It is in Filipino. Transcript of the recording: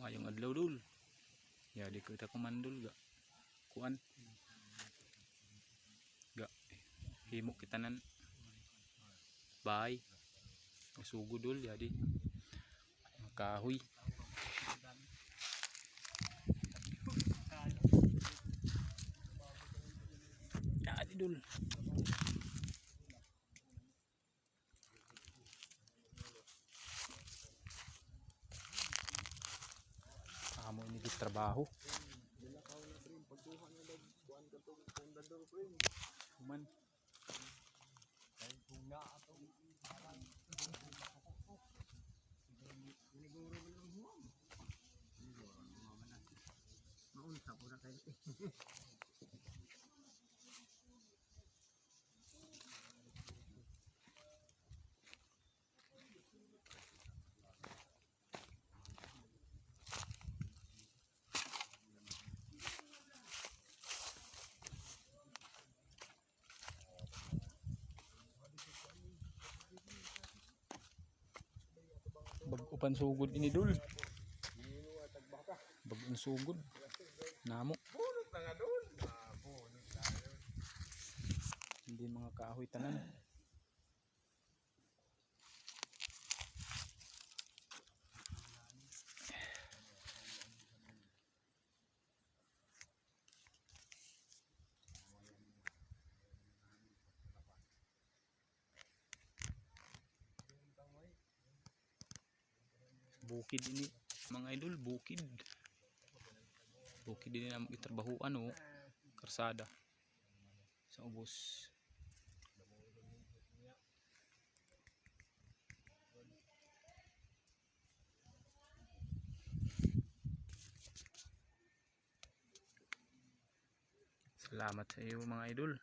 Ngayong adlaw dul. Ya di kita kumandul ga. Kuan. Ga. Himok kita nan. Bye. Masugo dul jadi. Kahoy. Jadi dul. Amo ini di trabaho. Kuman. Bagupan sugod ini dul. Bagun sugod. Namo. Hindi mga kahoy tanan. Bukid ini mga idol, bukid ini na itrabahuan o karsada sa ubos. Salamat sa iyo mga idol.